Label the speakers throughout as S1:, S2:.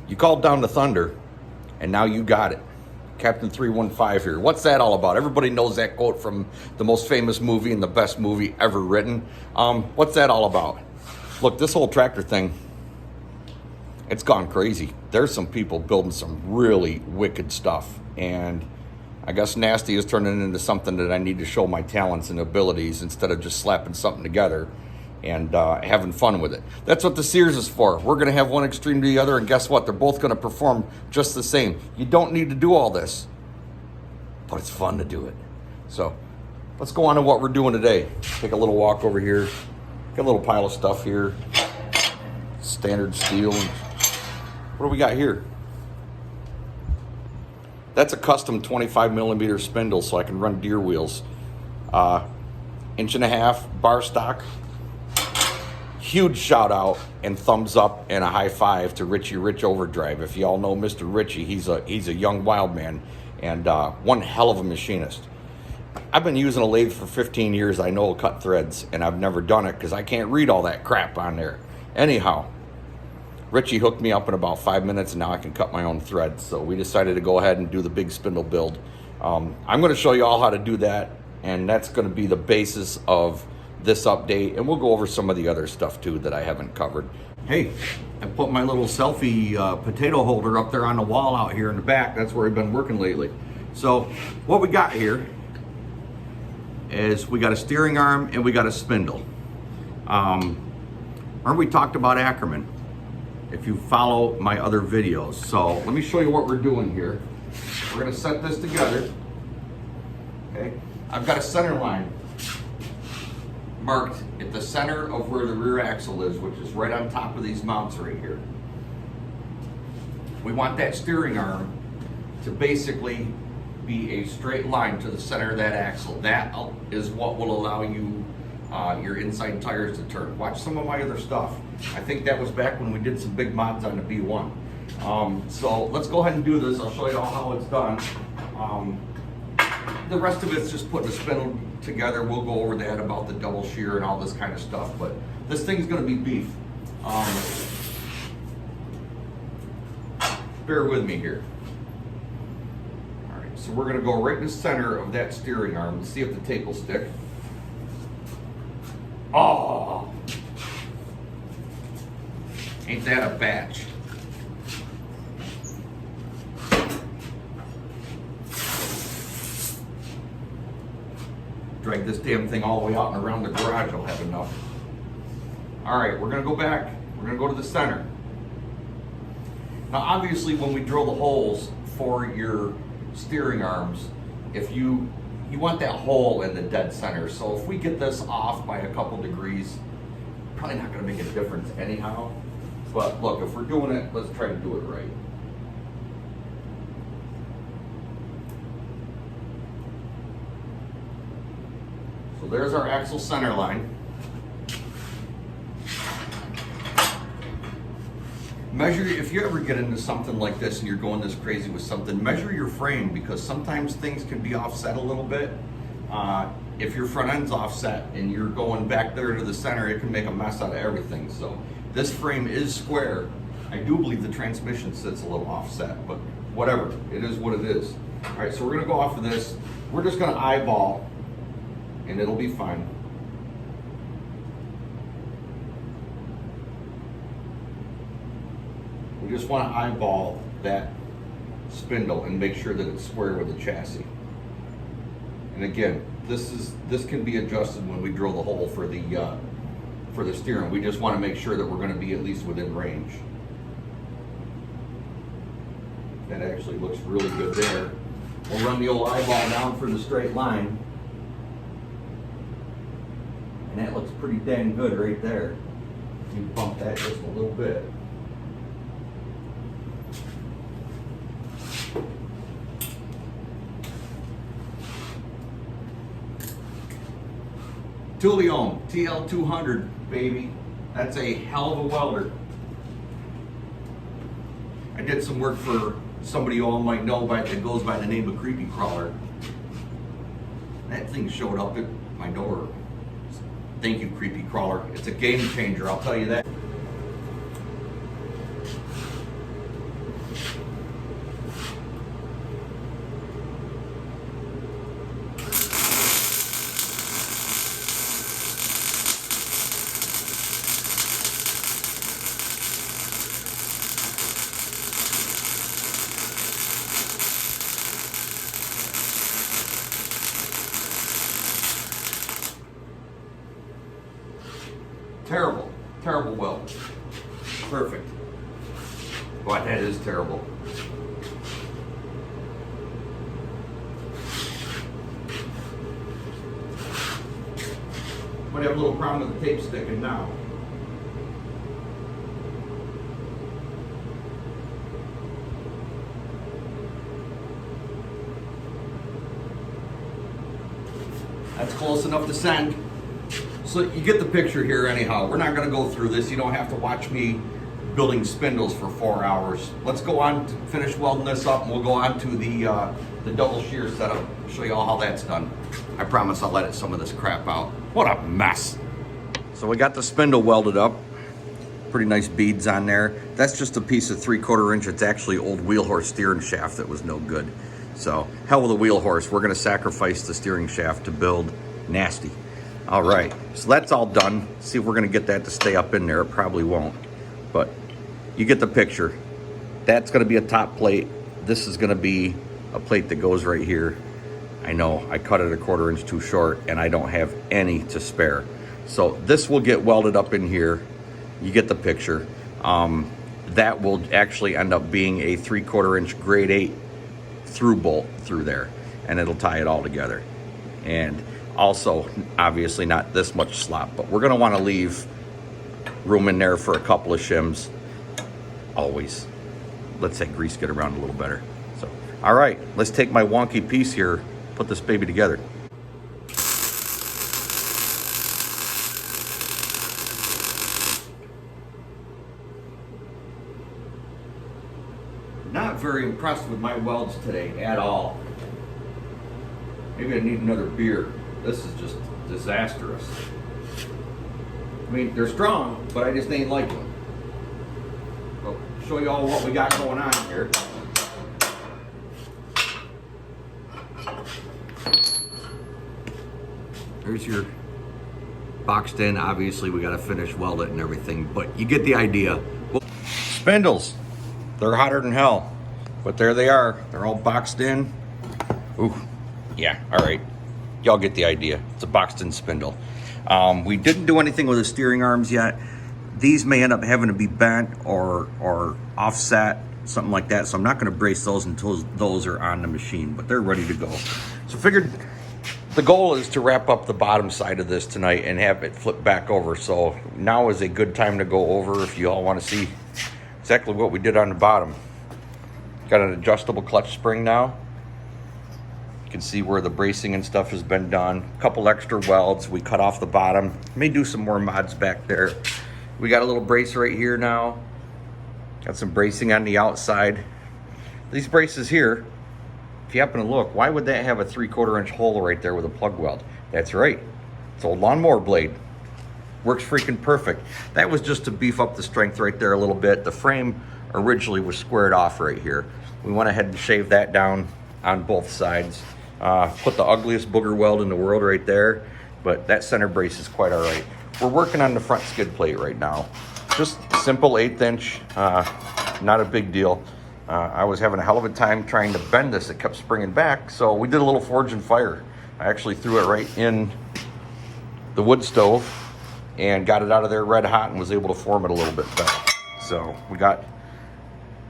S1: You called down the thunder, and now you got it. Captain 315 here. What's that all about? Everybody knows that quote from the most famous movie and the best movie ever written. What's that all about? Look, this whole tractor thing, it's gone crazy. There's some people building some really wicked stuff, and I guess Nasty is turning into something that I need to show my talents and abilities instead of just slapping something together and having fun with it. That's what the Sears is for. We're going to have one extreme to the other, and guess what? They're both going to perform just the same. You don't need to do all this, but it's fun to do it. So let's go on to what we're doing today. Take a little walk over here. Got a little pile of stuff here. Standard steel. What do we got here? That's a custom 25 millimeter spindle so I can run deer wheels. 1.5 inch bar stock. Huge shout out and thumbs up and a high five to Richie Rich Overdrive. If y'all know Mr. Richie, he's a young wild man and one hell of a machinist. I've been using a lathe for 15 years. I know cut threads, and I've never done it because I can't read all that crap on there. Anyhow, Richie hooked me up in about 5 minutes, and now I can cut my own threads. So we decided to go ahead and do the big spindle build. I'm going to show you all how to do that, and that's going to be the basis of this update, and we'll go over some of the other stuff too that I haven't covered. Hey, I put my little selfie potato holder up there on the wall out here in the back. That's where I've been working lately. So what we got here is we got a steering arm and we got a spindle. Remember we talked about Ackerman, if you follow my other videos. So let me show you what we're doing here. We're gonna set this together. Okay, I've got a center line marked at the center of where the rear axle is, which is right on top of these mounts right here. We want that steering arm to basically be a straight line to the center of that axle. That is what will allow you your inside tires to turn. Watch some of my other stuff. I think that was back when we did some big mods on the B1. So let's go ahead and do this. I'll show you all how it's done. The rest of it's just putting a spindle together. We'll go over that about the double shear and all this kind of stuff, but this thing's gonna be beef. Bear with me here. All right, so we're gonna go right in the center of that steering arm and see if the tape will stick. Oh, ain't that a batch? Drag this damn thing all the way out and around the garage, I'll have enough. All right, we're gonna go back. We're gonna go to the center. Now, obviously, when we drill the holes for your steering arms, if you want that hole in the dead center. So if we get this off by a couple degrees, probably not gonna make a difference anyhow. But look, if we're doing it, let's try to do it right. So there's our axle center line. Measure, if you ever get into something like this and you're going this crazy with something, measure your frame, because sometimes things can be offset a little bit. If your front end's offset and you're going back there to the center, it can make a mess out of everything. So this frame is square. I do believe the transmission sits a little offset, but whatever, it is what it is. All right, so we're gonna go off of this. We're just gonna eyeball and it'll be fine. We just want to eyeball that spindle and make sure that it's square with the chassis. And again, this can be adjusted when we drill the hole for the steering. We just want to make sure that we're going to be at least within range. That actually looks really good there. We'll run the old eyeball down for the straight line. And that looks pretty dang good right there. You bump that just a little bit. Tulione TL200, baby. That's a hell of a welder. I did some work for somebody you all might know that goes by the name of Creepy Crawler. That thing showed up at my door. Thank you, Creepy Crawler. It's a game changer, I'll tell you that. But that is terrible. Might have a little problem with the tape sticking now. That's close enough to send. So you get the picture here anyhow. We're not gonna go through this. You don't have to watch me building spindles for 4 hours. Let's go on to finish welding this up, and we'll go on to the double shear setup. Show you all how that's done. I promise I'll edit some of this crap out. What a mess. So we got the spindle welded up. Pretty nice beads on there. That's just a piece of 3/4 inch. It's actually old wheel horse steering shaft that was no good. So hell with a wheel horse. We're gonna sacrifice the steering shaft to build Nasty. All right, so that's all done. See if we're gonna get that to stay up in there. It probably won't, but you get the picture. That's gonna be a top plate. This is gonna be a plate that goes right here. I know, I cut it 1/4 inch too short and I don't have any to spare. So this will get welded up in here. You get the picture. That will actually end up being a 3/4 inch grade 8 through bolt through there, and it'll tie it all together. And also, obviously not this much slop, but we're gonna wanna leave room in there for a couple of shims. Always. Let's say grease get around a little better. So, all right, let's take my wonky piece here, put this baby together. Not very impressed with my welds today at all. Maybe I need another beer. This is just disastrous. I mean, they're strong, but I just ain't like them. I'll show you all what we got going on here. There's your boxed in. Obviously, we got to finish weld it and everything, but you get the idea. Spindles. They're hotter than hell, but there they are. They're all boxed in. Ooh, yeah, all right. Y'all get the idea. It's a boxed in spindle. We didn't do anything with the steering arms yet. These may end up having to be bent or offset, something like that. So I'm not gonna brace those until those are on the machine, but they're ready to go. So figured the goal is to wrap up the bottom side of this tonight and have it flip back over. So now is a good time to go over if you all wanna see exactly what we did on the bottom. Got an adjustable clutch spring now. You can see where the bracing and stuff has been done. A couple extra welds. We cut off the bottom. May do some more mods back there. We got a little brace right here now. Got some bracing on the outside. These braces here, if you happen to look, why would that have a 3/4 inch hole right there with a plug weld? That's right. It's an old lawnmower blade. Works freaking perfect. That was just to beef up the strength right there a little bit. The frame originally was squared off right here. We went ahead and shaved that down on both sides. Put the ugliest booger weld in the world right there, but that center brace is quite all right. We're working on the front skid plate right now. Just simple 1/8 inch, not a big deal. I was having a hell of a time trying to bend this. It kept springing back, so we did a little forge and fire. I actually threw it right in the wood stove and got it out of there red hot and was able to form it a little bit better. So we got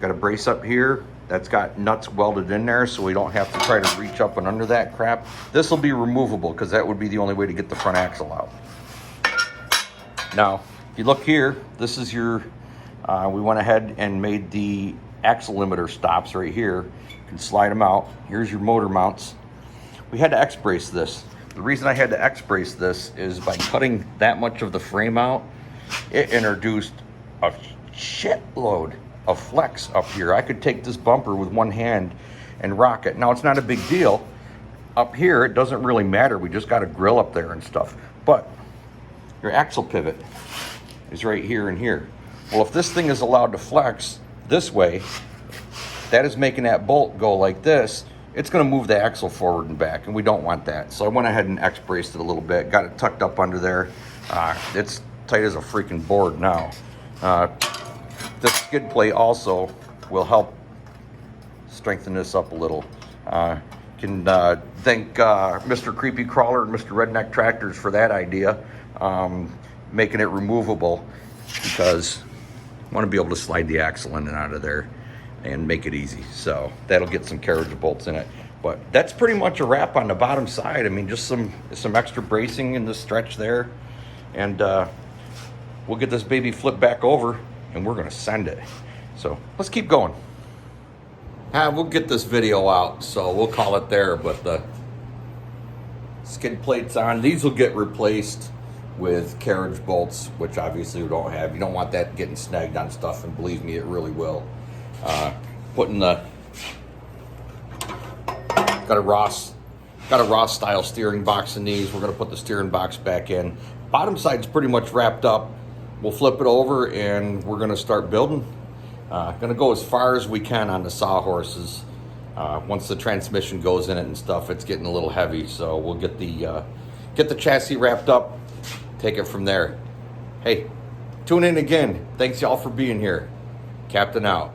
S1: a brace up here that's got nuts welded in there, so we don't have to try to reach up and under that crap. This will be removable because that would be the only way to get the front axle out. Now, if you look here, this is your, we went ahead and made the axle limiter stops right here. You can slide them out. Here's your motor mounts. We had to X-brace this. The reason I had to X-brace this is by cutting that much of the frame out, it introduced a shitload of flex up here. I could take this bumper with one hand and rock it. Now, it's not a big deal. Up here, it doesn't really matter. We just got a grill up there and stuff. But your axle pivot is right here and here. Well, if this thing is allowed to flex this way, that is making that bolt go like this. It's gonna move the axle forward and back, and we don't want that. So I went ahead and X-braced it a little bit, got it tucked up under there. It's tight as a freaking board now. The skid plate also will help strengthen this up a little. Can thank Mr. Creepy Crawler and Mr. Redneck Tractors for that idea, making it removable, because Want to be able to slide the axle in and out of there and make it easy. So that'll get some carriage bolts in it. But that's pretty much a wrap on the bottom side. I mean, just some extra bracing in the stretch there. And we'll get this baby flipped back over and we're gonna send it. So let's keep going. We'll get this video out, so we'll call it there. But the skid plates on, these will get replaced with carriage bolts, which obviously we don't have. You don't want that getting snagged on stuff, and believe me, it really will. Putting the got a Ross style steering box in these. We're gonna put the steering box back in. Bottom side's pretty much wrapped up. We'll flip it over and we're gonna start building. Gonna go as far as we can on the sawhorses. Once the transmission goes in it and stuff, it's getting a little heavy, so we'll get the chassis wrapped up, take it from there. Hey, tune in again. Thanks y'all for being here. Captain out.